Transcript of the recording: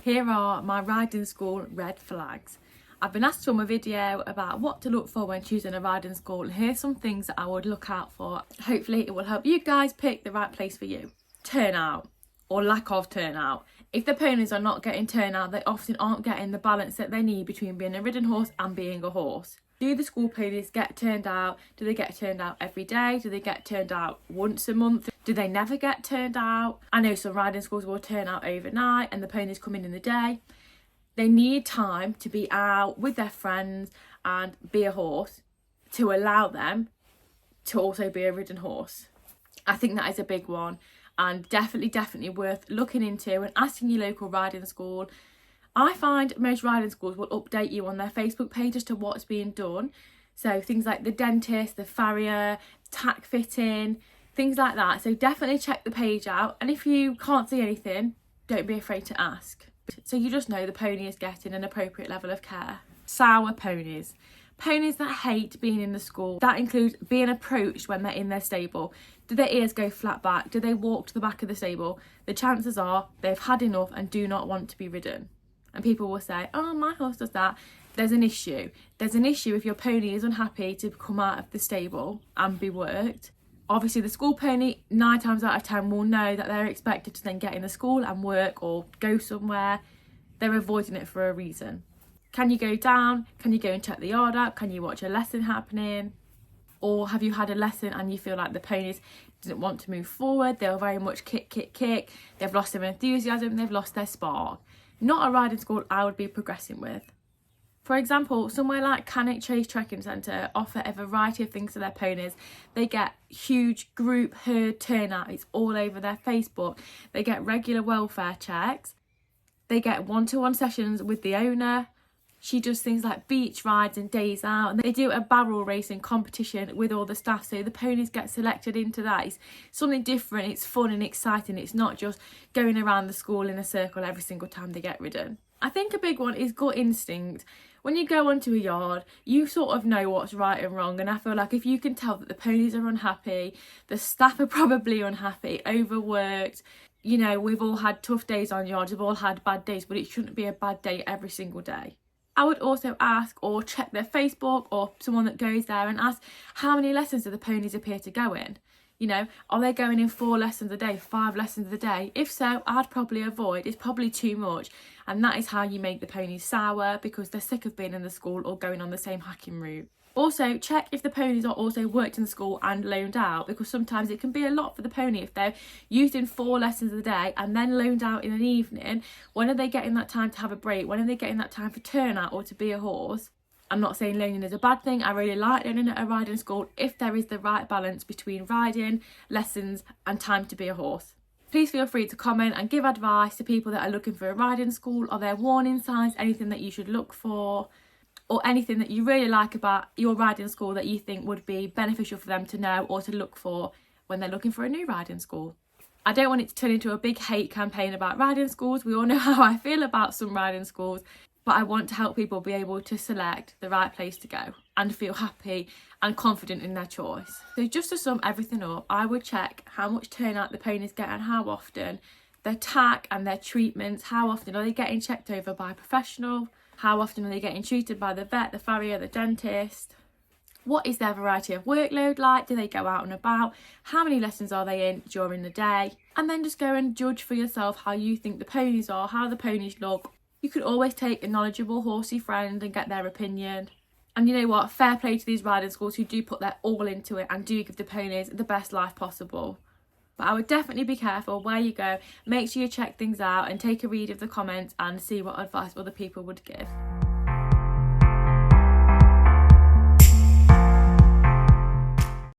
Here are my riding school red flags. I've been asked to film a video about what to look for when choosing a riding school. Here's some things that I would look out for. Hopefully it will help you guys pick the right place for you. Turnout or lack of turnout. If the ponies are not getting turnout, they often aren't getting the balance that they need between being a ridden horse and being a horse. Do the school ponies get turned out? Do they get turned out every day? Do they get turned out once a month? Do they never get turned out? I know some riding schools will turn out overnight and the ponies come in the day. They need time to be out with their friends and be a horse to allow them to also be a ridden horse. I think that is a big one, and definitely worth looking into and asking your local riding school. I find most riding schools will update you on their Facebook page as to what's being done. So things like the dentist, the farrier, tack fitting, things like that. So definitely check the page out. And if you can't see anything, don't be afraid to ask. So you just know the pony is getting an appropriate level of care. Sour ponies. Ponies that hate being in the school. That includes being approached when they're in their stable. Do their ears go flat back? Do they walk to the back of the stable? The chances are they've had enough and do not want to be ridden. And people will say, oh, my horse does that. There's an issue. There's an issue if your pony is unhappy to come out of the stable and be worked. Obviously, the school pony, 9 times out of 10, will know that they're expected to then get in the school and work or go somewhere. They're avoiding it for a reason. Can you go down? Can you go and check the yard out? Can you watch a lesson happening? Or have you had a lesson and you feel like the ponies didn't want to move forward? They'll very much kick. They've lost their enthusiasm. They've lost their spark. Not a riding school I would be progressing with. For example, somewhere like Cannock Chase Trekking Centre offer a variety of things to their ponies. They get huge group herd turnout. It's all over their Facebook. They get regular welfare checks. They get one-to-one sessions with the owner. She does things like beach rides and days out. And they do a barrel racing competition with all the staff. So the ponies get selected into that. It's something different. It's fun and exciting. It's not just going around the school in a circle every single time they get ridden. I think a big one is gut instinct. When you go onto a yard, you sort of know what's right and wrong. And I feel like if you can tell that the ponies are unhappy, the staff are probably unhappy, overworked. You know, we've all had tough days on yards. We've all had bad days, but it shouldn't be a bad day every single day. I would also ask or check their Facebook or someone that goes there and ask how many lessons do the ponies appear to go in? You know, are they going in 4 lessons a day, 5 lessons a day? If so, I'd probably avoid. It's probably too much. And that is how you make the ponies sour because they're sick of being in the school or going on the same hacking route. Also, check if the ponies are also worked in the school and loaned out, because sometimes it can be a lot for the pony if they're used in 4 lessons a day and then loaned out in an evening. When are they getting that time to have a break? When are they getting that time for turnout or to be a horse? I'm not saying loaning is a bad thing. I really like loaning at a riding school if there is the right balance between riding, lessons and time to be a horse. Please feel free to comment and give advice to people that are looking for a riding school. Are there warning signs, anything that you should look for? Or anything that you really like about your riding school that you think would be beneficial for them to know or to look for when they're looking for a new riding school. I don't want it to turn into a big hate campaign about riding schools. We all know how I feel about some riding schools, but I want to help people be able to select the right place to go and feel happy and confident in their choice. So just to sum everything up, I would check how much turnout the ponies get and how often, their tack and their treatments, how often are they getting checked over by a professional, how often are they getting treated by the vet, the farrier, the dentist? What is their variety of workload like? Do they go out and about? How many lessons are they in during the day? And then just go and judge for yourself how you think the ponies are, how the ponies look. You could always take a knowledgeable horsey friend and get their opinion. And you know what? Fair play to these riding schools who do put their all into it and do give the ponies the best life possible. But I would definitely be careful where you go. Make sure you check things out and take a read of the comments and see what advice other people would give.